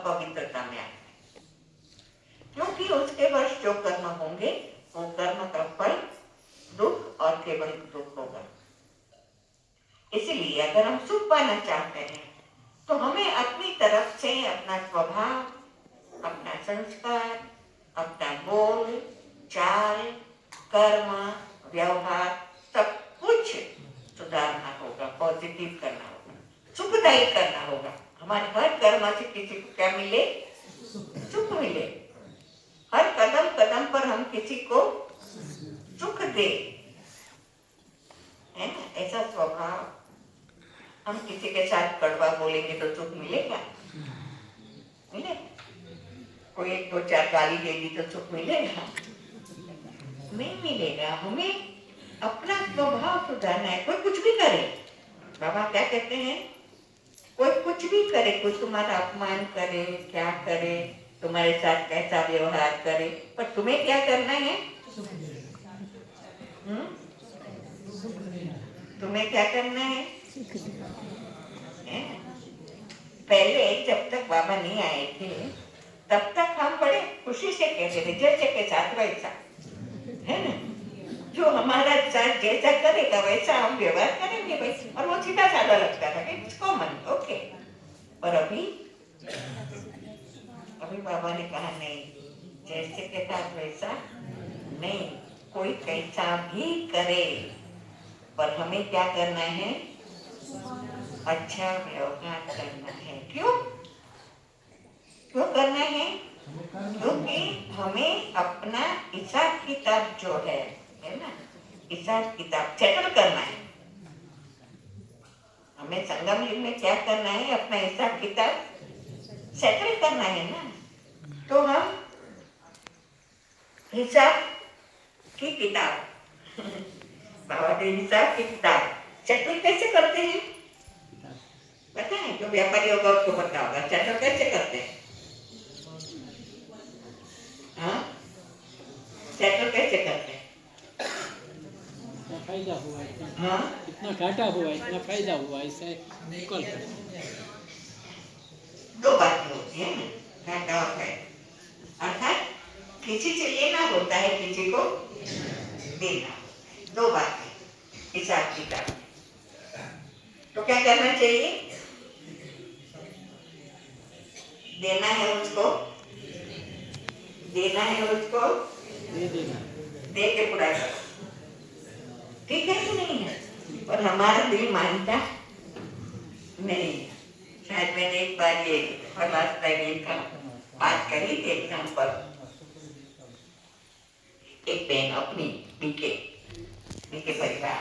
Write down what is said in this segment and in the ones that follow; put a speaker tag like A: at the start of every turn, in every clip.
A: अपवित्रता में आए, क्योंकि उसके वर्ष जो कर्म होंगे वो कर्म का फल दुख और केवल दुख होगा। इसलिए अगर हम सुख पाना चाहते हैं तो हमें अपनी तरफ से अपना स्वभाव, अपना संस्कार, अपना बोल चाल, कर्म, व्यवहार सब कुछ सुधारना होगा, पॉजिटिव करना होगा, सुखदायी करना होगा। हमारे हर कर्म से किसी को क्या मिले? सुख मिले। हर कदम कदम पर हम किसी को सुख दे, है ना? ऐसा स्वभाव। हम किसी के साथ कड़वा बोलेंगे तो सुख मिलेगा? मिलेगा? कोई एक दो चार गाली दे दी तो सुख मिलेगा? नहीं मिलेगा। हमें अपना स्वभाव सुधारना है। कोई कुछ भी करे, बाबा क्या कहते हैं, कोई कुछ भी करे, कोई तुम्हारा अपमान करे, क्या करे, तुम्हारे साथ कैसा व्यवहार करे, पर तुम्हें क्या करना है? तुम्हें क्या करना है? पहले जब तक बाबा नहीं आए थे तब तक हम बड़े खुशी से कहते थे जैसे के साथ वैसा, है ना? जो हमारा साथ जैसा करेगा वैसा हम व्यवहार करेंगे भाई, और वो सीधा साधा लगता था कि इट्स कॉमन, ओके। पर अभी बाबा ने कहा नहीं, जैसे के साथ वैसा नहीं, कोई कैसा भी करे पर हमें क्या करना है? अच्छा व्यवहार करना है। क्यों करना है? क्योंकि हमें अपना हिसाब किताब जो है ना, हिसाब किताब सेटल करना है। हमें संगम युग में क्या करना है? अपना हिसाब किताब सेटल करना है ना। तो हम हिसाब की किताब बाबा के हिसाब की किताब सेटल कैसे करते हैं पता है? जो व्यापारी होगा उसको पता होगा सेटल कैसे करते हैं। हाँ, सेटल कैसे करते हैं?
B: फायदा हुआ इतना,
A: हाँ,
B: इतना घाटा हुआ, इतना फायदा हुआ, ऐसे निकल
A: दो बातें होती है ना, घाटा और फायदा। अर्थात किसी से लेना होता है, किसी को देना, दो बातें हिसाब किताब। तो क्या करना चाहिए? देना है उसको, देना है उसको,
B: दे देना,
A: दे के पूरा करो। ठीक है कि नहीं है? पर हमारा दिल मानता नहीं। शायद मैंने एक बार ये का बात करी थी एग्जाम पर। एक बहन अपनी बीके परिवार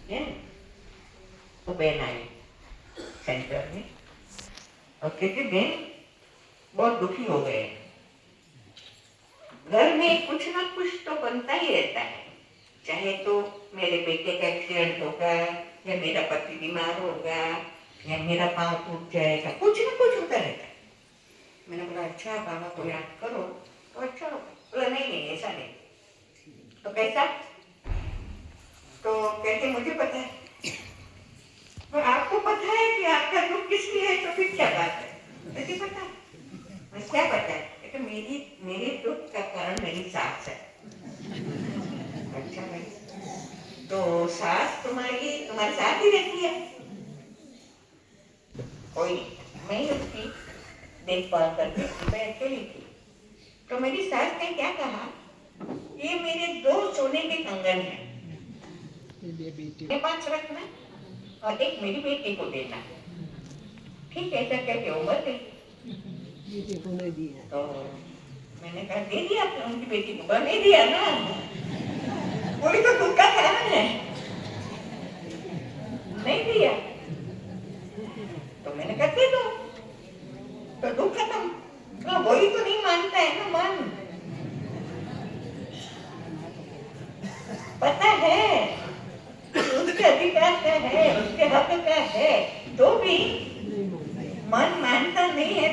A: है, वो बहन आई सेंटर में और कहती बहन बहुत दुखी हो गए, घर में कुछ ना कुछ तो बनता ही रहता है, चाहे तो मेरे बेटे का एक्सीडेंट होगा, या मेरा पति बीमार होगा, या मेरा पाँव टूट जाएगा, कुछ ना कुछ होता रहता है। मैंने बोला अच्छा बाबा को याद करो तो अच्छा होगा। बोला नहीं ऐसा नहीं। तो कैसा? तो कहते मुझे पता है। तो आपको पता है कि आपका दुख किस लिए है, तो फिर क्या बात है? मुझे पता है। मैं क्या पता है? तो मेरे दुख का कारण मेरी सास है। अच्छा भाई, तो सास तुम्हारे साथ ही रहती है? कोई मैं उसकी देखभाल करती थी, मैं अकेली थी। तो मेरी सास ने क्या कहा, ये मेरे 2 सोने के कंगन हैं, मेरे पास रखना और एक मेरी बेटी को देना। ठीक है, ऐसा कहते उम्र गई। तो मैंने कहा दे दिया उनकी बेटी को? नहीं दिया ना, कोई तो दुख का कारण है, नहीं दिया। तो मैंने कहा दे दो, तो दुख खत्म। तो वही तो नहीं मानता है ना मन। पता है उसके अधिकार का है, उसके हक का है, तो भी मन मानता नहीं है।